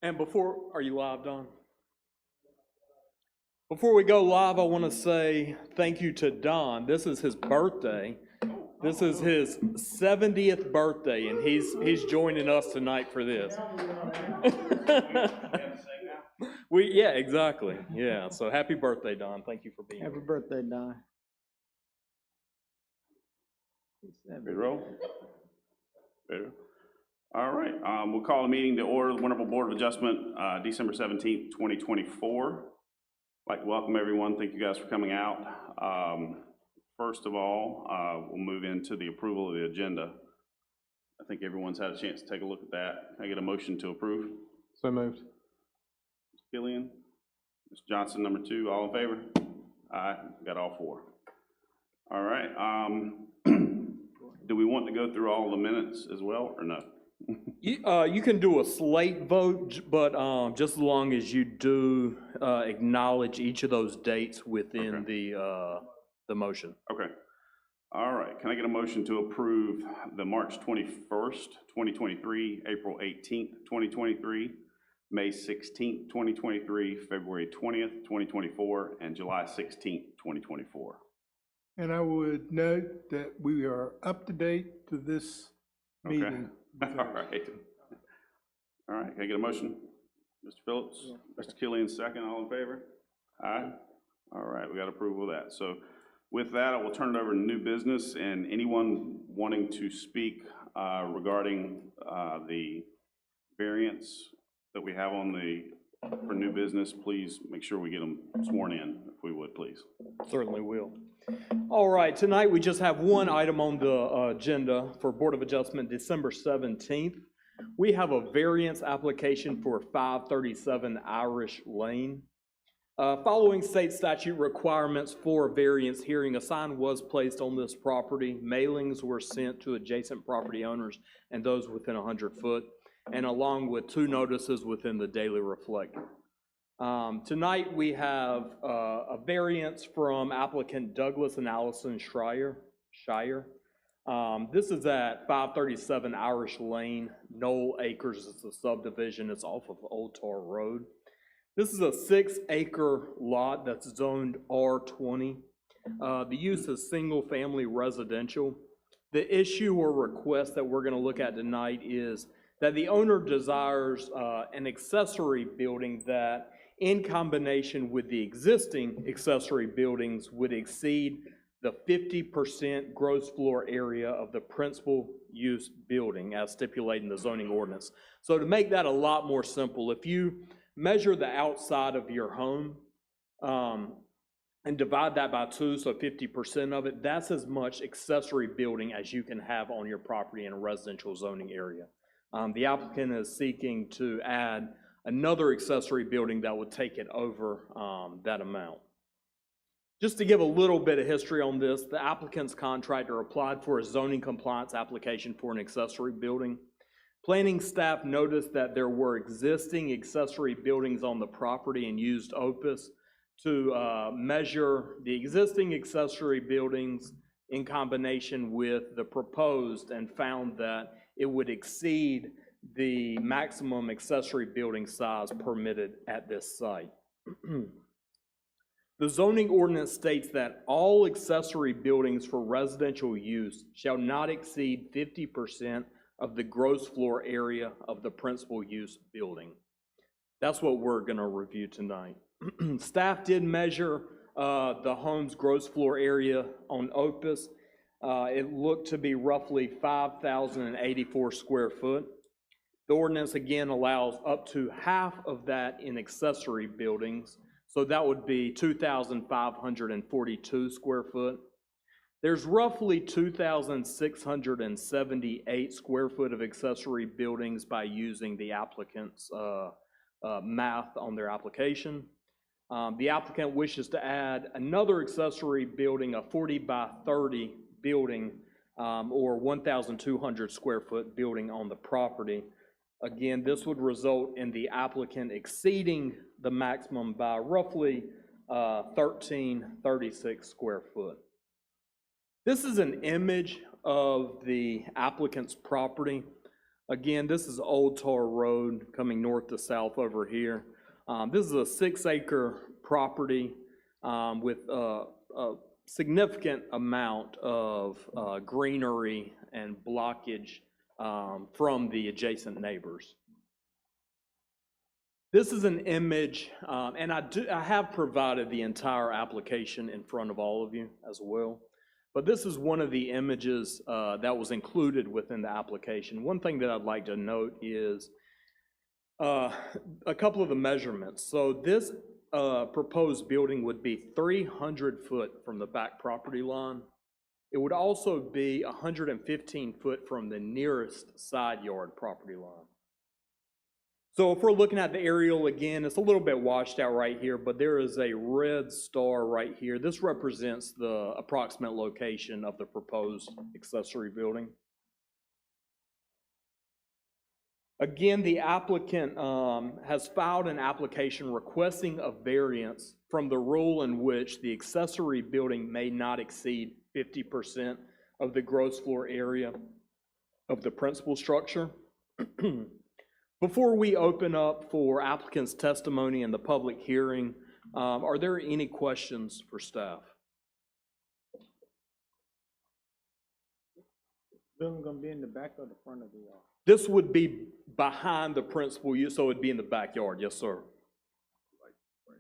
And are you live, Don? Before we go live, I want to say thank you to Don. This is his birthday. This is his 70th birthday, and he's joining us tonight for this. Yeah, exactly. Yeah, so happy birthday, Don. Thank you for being here. Happy birthday, Don. Ready to roll? Ready? All right, we'll call the meeting to order, the Winterville Board of Adjustment, December 17th, 2024. I'd like to welcome everyone. Thank you guys for coming out. First of all, we'll move into the approval of the agenda. I think everyone's had a chance to take a look at that. Can I get a motion to approve? So moved. Mr. Killian, Ms. Johnson, number 2, all in favor? Aye, got all 4. All right, do we want to go through all the minutes as well, or no? You can do a slate vote, but just as long as you do acknowledge each of those dates within the motion. Okay. All right. Can I get a motion to approve the March 21st, 2023, April 18th, 2023, May 16th, 2023, February 20th, 2024, and July 16th, 2024? And I would note that we are up to date to this meeting. All right. All right. Can I get a motion? Mr. Phillips? Yeah. Mr. Killian, second. All in favor? Aye. All right. We got approval of that. So with that, I will turn it over to new business, and anyone wanting to speak regarding the variance that we have on for new business, please make sure we get them sworn in, if we would, please. Certainly will. All right, tonight we just have one item on the agenda for Board of Adjustment, December 17th. We have a variance application for 537 Irish Lane. Following state statute requirements for a variance hearing, a sign was placed on this property. Mailings were sent to adjacent property owners and those within 100 foot, and along with 2 notices within the Daily Reflector. Tonight we have a variance from applicant Douglas and Allison Shire. This is at 537 Irish Lane. Knoll Acres is the subdivision. It's off of Old Tar Road. This is a 6-acre lot that's zoned R20. The use is single-family residential. The issue or request that we're going to look at tonight is that the owner desires an accessory building that, in combination with the existing accessory buildings, would exceed the 50% gross floor area of the principal use building as stipulated in the zoning ordinance. So to make that a lot more simple, if you measure the outside of your home and divide that by 2, so 50% of it, that's as much accessory building as you can have on your property in a residential zoning area. The applicant is seeking to add another accessory building that would take it over that amount. Just to give a little bit of history on this, the applicant's contractor applied for a zoning compliance application for an accessory building. Planning staff noticed that there were existing accessory buildings on the property and used OPUS to measure the existing accessory buildings in combination with the proposed, and found that it would exceed the maximum accessory building size permitted at this site. The zoning ordinance states that all accessory buildings for residential use shall not exceed 50% of the gross floor area of the principal use building. That's what we're going to review tonight. Staff did measure the home's gross floor area on OPUS. It looked to be roughly 5,084 square foot. The ordinance again allows up to half of that in accessory buildings, so that would be 2,542 square foot. There's roughly 2,678 square foot of accessory buildings by using the applicant's math on their application. The applicant wishes to add another accessory building, a 40 by 30 building, or 1,200 square foot building on the property. Again, this would result in the applicant exceeding the maximum by roughly 1,336 square foot. This is an image of the applicant's property. Again, this is Old Tar Road coming north to south over here. This is a 6-acre property with a significant amount of greenery and blockage from the adjacent neighbors. This is an image, and I have provided the entire application in front of all of you as well. But this is one of the images that was included within the application. One thing that I'd like to note is a couple of the measurements. So this proposed building would be 300 foot from the back property line. It would also be 115 foot from the nearest side yard property line. So if we're looking at the aerial again, it's a little bit washed out right here, but there is a red star right here. This represents the approximate location of the proposed accessory building. Again, the applicant has filed an application requesting a variance from the rule in which the accessory building may not exceed 50% of the gross floor area of the principal structure. Before we open up for applicant's testimony in the public hearing, are there any questions for staff? Building gonna be in the back or the front of the yard? This would be behind the principal use, so it'd be in the backyard, yes, sir.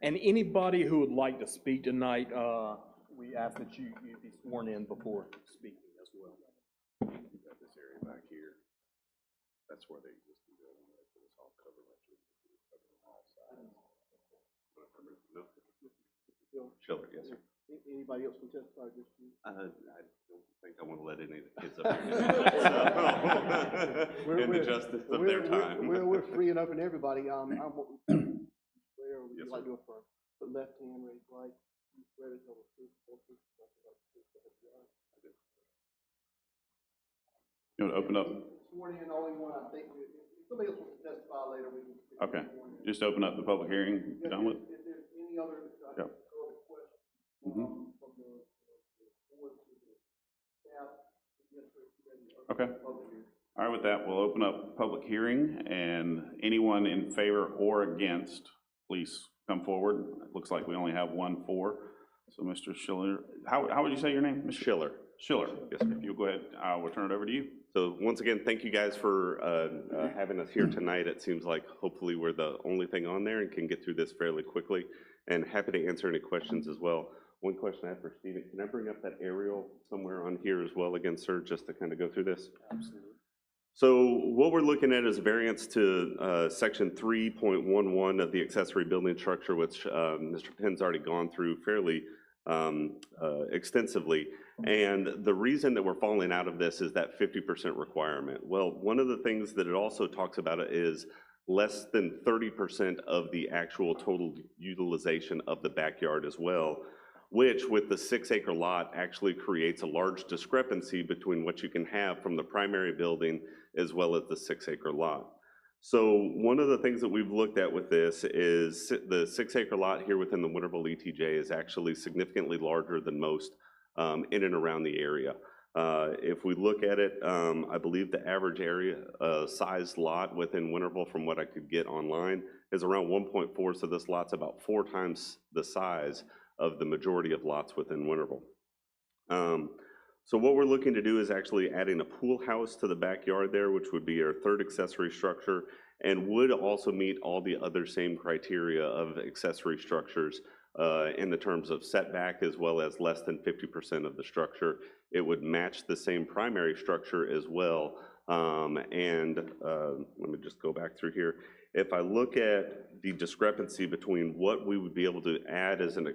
And anybody who would like to speak tonight, we ask that you be sworn in before speaking as well. You've got this area back here. That's where the existing building is. It's all covered right through, covered on all sides. Schiller, yes, sir. Anybody else can testify this year? I don't think I want to let any of the kids up here. In the justice of their time. We're free and open to everybody. Where would you Yes, like sir. to go first? The left hand, raise right. Swear to tell the truth, the whole truth, nothing but the truth, so help you God. You want to open up? Sworn in, only one, I think. If somebody else wants to testify later, we can. Okay. Just open up the public hearing, If done with? if there's any other, Yep. questions Mhm. from the board to the staff. Okay. All right, with that, we'll open up public hearing, and anyone in favor or against, please come forward. It looks like we only have one for. So Mr. Schiller, how would you say your name? Mr. Schiller. Schiller. Yes, sir. If you'll go ahead, we'll turn it over to you. So once again, thank you guys for having us here tonight. It seems like hopefully we're the only thing on there and can get through this fairly quickly, and happy to answer any questions as well. One question I have for Stephen, can I bring up that aerial somewhere on here as well again, sir, just to kind of go through this? Absolutely. So what we're looking at is a variance to section 3.11 of the accessory building structure, which Mr. Penn's already gone through fairly extensively. And the reason that we're falling out of this is that 50% requirement. Well, one of the things that it also talks about is less than 30% of the actual total utilization of the backyard as well, which with the 6-acre lot actually creates a large discrepancy between what you can have from the primary building as well as the 6-acre lot. So one of the things that we've looked at with this is the 6-acre lot here within the Winterville ETJ is actually significantly larger than most in and around the area. If we look at it, I believe the average area size lot within Winterville from what I could get online is around 1.4, so this lot's about 4 times the size of the majority of lots within Winterville. So what we're looking to do is actually adding a pool house to the backyard there, which would be our third accessory structure, and would also meet all the other same criteria of accessory structures in the terms of setback, as well as less than 50% of the structure. It would match the same primary structure as well. Let me just go back through here. If I look at the discrepancy between what we would be able to add as an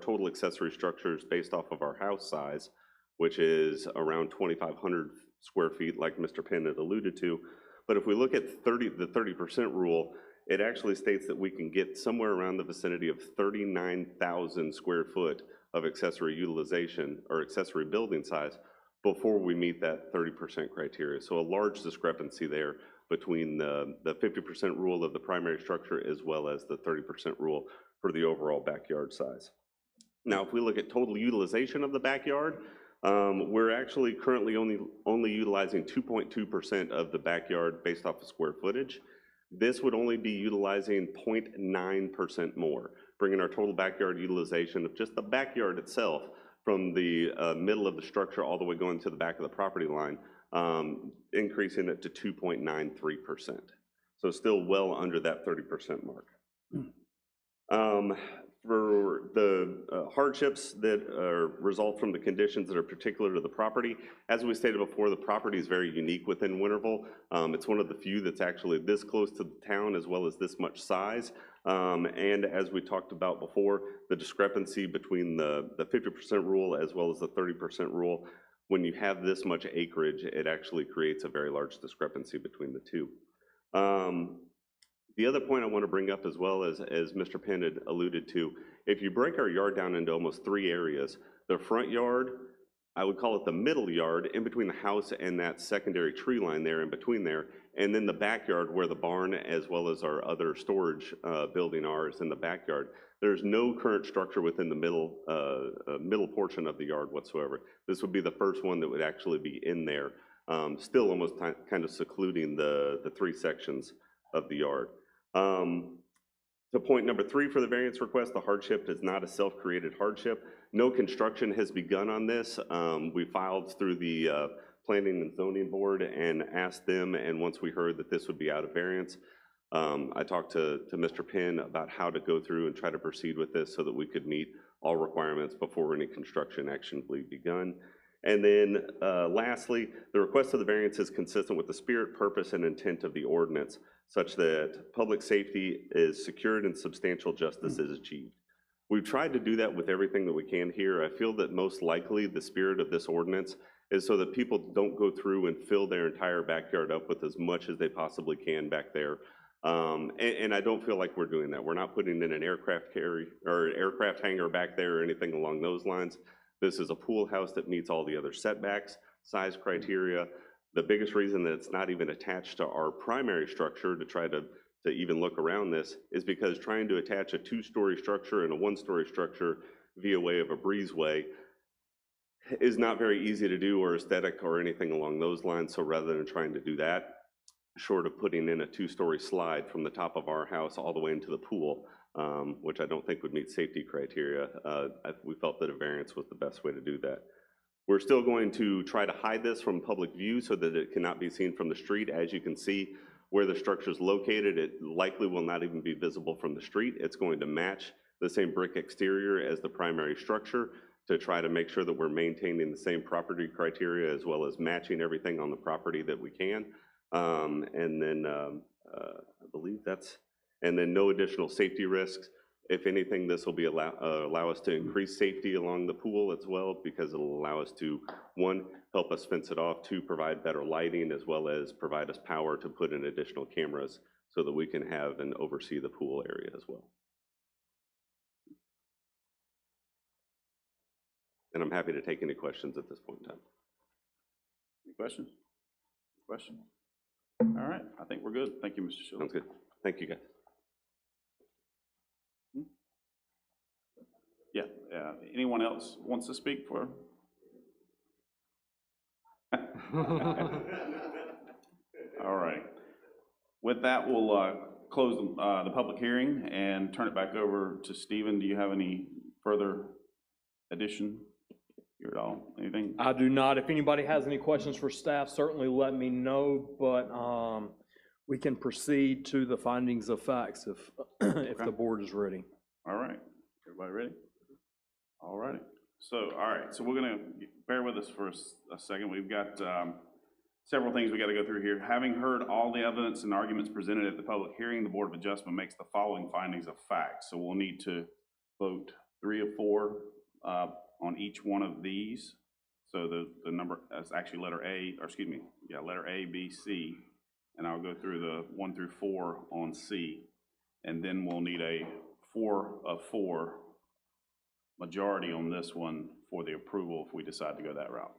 total accessory structures based off of our house size, which is around 2,500 square feet, like Mr. Penn had alluded to. But if we look at the 30% rule, it actually states that we can get somewhere around the vicinity of 39,000 square foot of accessory utilization or accessory building size before we meet that 30% criteria. So a large discrepancy there between the 50% rule of the primary structure as well as the 30% rule for the overall backyard size. Now, if we look at total utilization of the backyard, We're actually currently only utilizing 2.2% of the backyard based off of square footage. This would only be utilizing 0.9% more, bringing our total backyard utilization of just the backyard itself from the middle of the structure all the way going to the back of the property line, increasing it to 2.93%. So still well under that 30% mark. For the hardships that result from the conditions that are particular to the property, as we stated before, the property is very unique within Winterville. It's one of the few that's actually this close to the town as well as this much size. And as we talked about before, the discrepancy between the 50% rule as well as the 30% rule, when you have this much acreage, it actually creates a very large discrepancy between the two. The other point I want to bring up as well as Mr. Penn had alluded to, if you break our yard down into almost 3 areas, the front yard, I would call it the middle yard, in between the house and that secondary tree line there in between there, and then the backyard where the barn as well as our other storage building are is in the backyard. There's no current structure within the middle portion of the yard whatsoever. This would be the first one that would actually be in there, still almost kind of secluding the 3 sections of the yard. To point number 3 for the variance request, the hardship is not a self-created hardship. No construction has begun on this. We filed through the Planning and Zoning Board and asked them, and once we heard that this would be out of variance, I talked to Mr. Penn about how to go through and try to proceed with this so that we could meet all requirements before any construction actionably begun. And then lastly, the request of the variance is consistent with the spirit, purpose, and intent of the ordinance, such that public safety is secured and substantial justice is achieved. We've tried to do that with everything that we can here. I feel that most likely the spirit of this ordinance is so that people don't go through and fill their entire backyard up with as much as they possibly can back there. And I don't feel like we're doing that. We're not putting in an aircraft carrier or aircraft hangar back there or anything along those lines. This is a pool house that meets all the other setbacks, size criteria. The biggest reason that it's not even attached to our primary structure to try to even look around this is because trying to attach a 2-story structure and a 1-story structure via way of a breezeway is not very easy to do or aesthetic or anything along those lines. So rather than trying to do that, short of putting in a 2-story slide from the top of our house all the way into the pool, which I don't think would meet safety criteria, we felt that a variance was the best way to do that. We're still going to try to hide this from public view so that it cannot be seen from the street. As you can see, where the structure is located, it likely will not even be visible from the street. It's going to match the same brick exterior as the primary structure to try to make sure that we're maintaining the same property criteria as well as matching everything on the property that we can. And then I believe and then no additional safety risks. If anything, this will be allow us to increase safety along the pool as well, because it'll allow us to, 1, help us fence it off, 2, provide better lighting, as well as provide us power to put in additional cameras so that we can have and oversee the pool area as well. And I'm happy to take any questions at this point in time. Any questions? Question? All right, I think we're good. Thank you, Mr. Schiller. Sounds good. Thank you, guys. Yeah, anyone else wants to speak for? All right. With that, we'll close the public hearing and turn it back over to Stephen. Do you have any further addition here at all? Anything? I do not. If anybody has any questions for staff, certainly let me know, but we can proceed to the findings of facts if the board is ready. All right. Everybody ready? All righty. So, all right. So we're going to bear with us for a second. We've got several things we got to go through here. Having heard all the evidence and arguments presented at the public hearing, the Board of Adjustment makes the following findings of fact. So we'll need to vote 3 of 4 on each one of these. So the number is actually letter A, or excuse me, yeah, letter A, B, C, and I'll go through the 1 through 4 on C, and then we'll need a 4 of 4 majority on this one for the approval if we decide to go that route.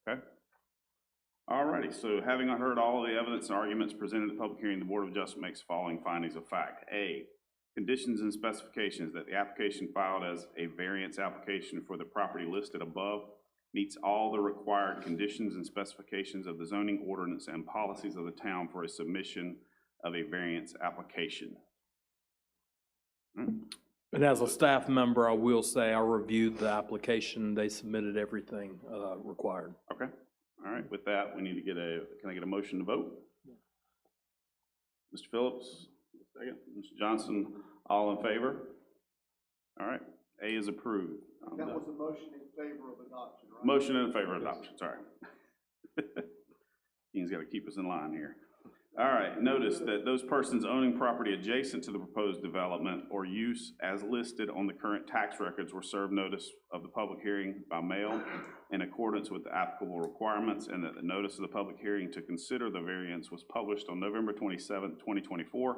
Okay? All righty, so having heard all the evidence and arguments presented at the public hearing, the Board of Adjustment makes the following findings of fact. A, conditions and specifications that the application filed as a variance application for the property listed above meets all the required conditions and specifications of the zoning ordinance and policies of the town for a submission of a variance application. And as a staff member, I will say I reviewed the application. They submitted everything required. Okay, all right, with that, we need to get can I get a motion to vote? Mr. Phillips, second. Mr. Johnson, all in favor? All right, A is approved. That was a motion in favor of adoption, right? Motion in favor of adoption, sorry. Dean's got to keep us in line here. All right, notice that those persons owning property adjacent to the proposed development or use as listed on the current tax records were served notice of the public hearing by mail in accordance with the applicable requirements, and that the notice of the public hearing to consider the variance was published on November 27th, 2024,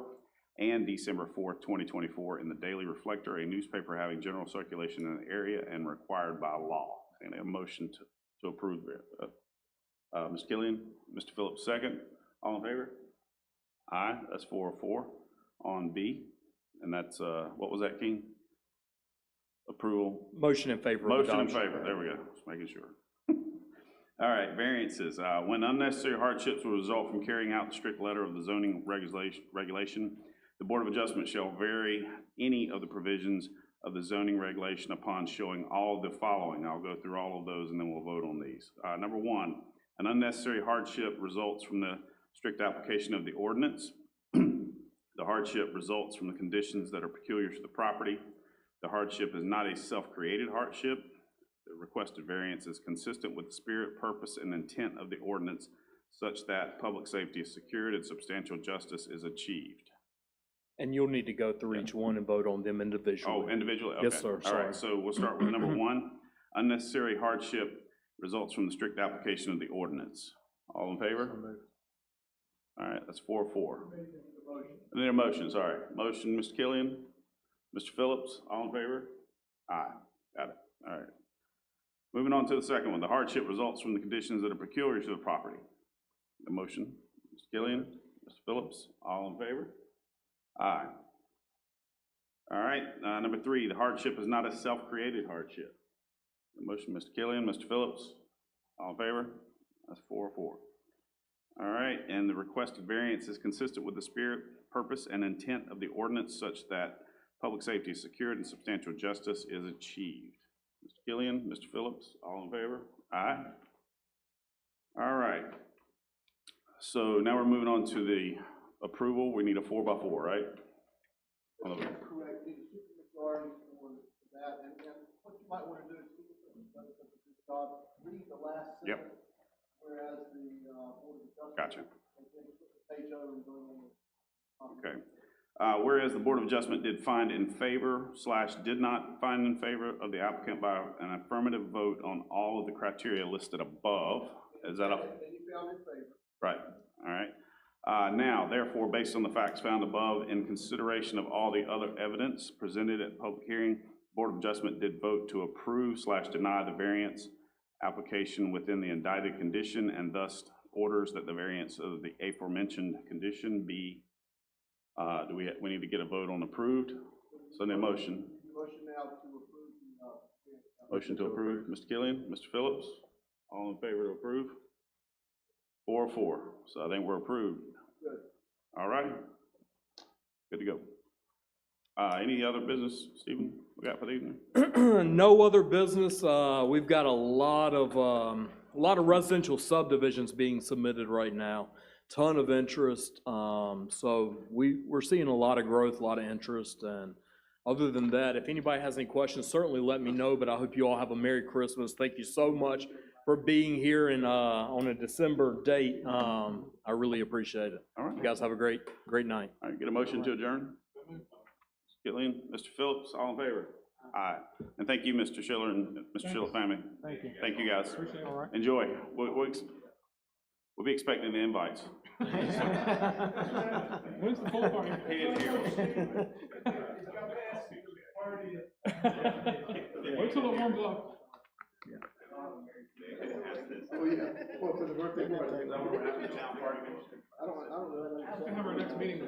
and December 4th, 2024 in the Daily Reflector, a newspaper having general circulation in the area and required by law. And a motion to approve. Ms. Killian, Mr. Phillips, second. All in favor? Aye, that's 4-4 on B. And that's, what was that, King? Approval. Motion in favor of Motion in adoption. favor, there we go, just making sure. All right, variances. When unnecessary hardships will result from carrying out the strict letter of the zoning regulation, the Board of Adjustment shall vary any of the provisions of the zoning regulation upon showing all the following. I'll go through all of those and then we'll vote on these. Number one, an unnecessary hardship results from the strict application of the ordinance. The hardship results from the conditions that are peculiar to the property. The hardship is not a self-created hardship. The requested variance is consistent with the spirit, purpose, and intent of the ordinance such that public safety is secured and substantial justice is achieved. And you'll need to go through each one and vote on them individually. Oh, individually? Yes, Okay. sir, All sorry. right, so we'll start with number one. Unnecessary hardship results from the strict application of the ordinance. All in favor? All right, that's 4-4. I need a motion, sorry. Motion, Mr. Killian. Mr. Phillips, all in favor? Aye, got it, all right. Moving on to the second one. The hardship results from the conditions that are peculiar to the property. The motion, Mr. Killian, Mr. Phillips, all in favor? Aye. All right, number three, the hardship is not a self-created hardship. The motion, Mr. Killian, Mr. Phillips, all in favor? That's 4-4. All right, and the requested variance is consistent with the spirit, purpose, and intent of the ordinance such that public safety is secured and substantial justice is achieved. Mr. Killian, Mr. Phillips, all in favor? Aye. All right. So now we're moving on to the approval. We need a 4x4, right? Correct, need a supermajority for that, and what you might want to do is keep it from the job, read the last Yep. sentence, whereas the Board of Adjustment. Gotcha. And then put the page over and go on. Okay. Whereas the Board of Adjustment did find in favor / did not find in favor of the applicant by an affirmative vote on all of the criteria listed above. Is that up? And you found in favor. Right, all right. Now, therefore, based on the facts found above, in consideration of all the other evidence presented at public hearing, Board of Adjustment did vote to approve / deny the variance application within the indicted condition, and thus orders that the variance of the aforementioned condition be, we need to get a vote on approved? So the motion. Motion now to approve the, Motion to approve, Mr. Killian, Mr. Phillips, all in favor to approve? 4-4, so I think we're approved. Good. All right, good to go. Any other business, Stephen, we got for the evening? No other business. We've got a lot of residential subdivisions being submitted right now. Ton of interest. So we're seeing a lot of growth, a lot of interest. And other than that, if anybody has any questions, certainly let me know. But I hope you all have a Merry Christmas. Thank you so much for being here and on a December date. I really appreciate it. All right. You guys have a great night. All right, get a motion to adjourn? Killian, Mr. Phillips, all in favor? Aye. And thank you, Mr. Schiller and Mr. Schiller family. Thank you. Thank you, guys. Appreciate it. All right. Enjoy. We'll be expecting the invites. When's the full party? Wait till it warms up. Oh, yeah, well, for the birthday party. I don't know. We're gonna have our next meeting.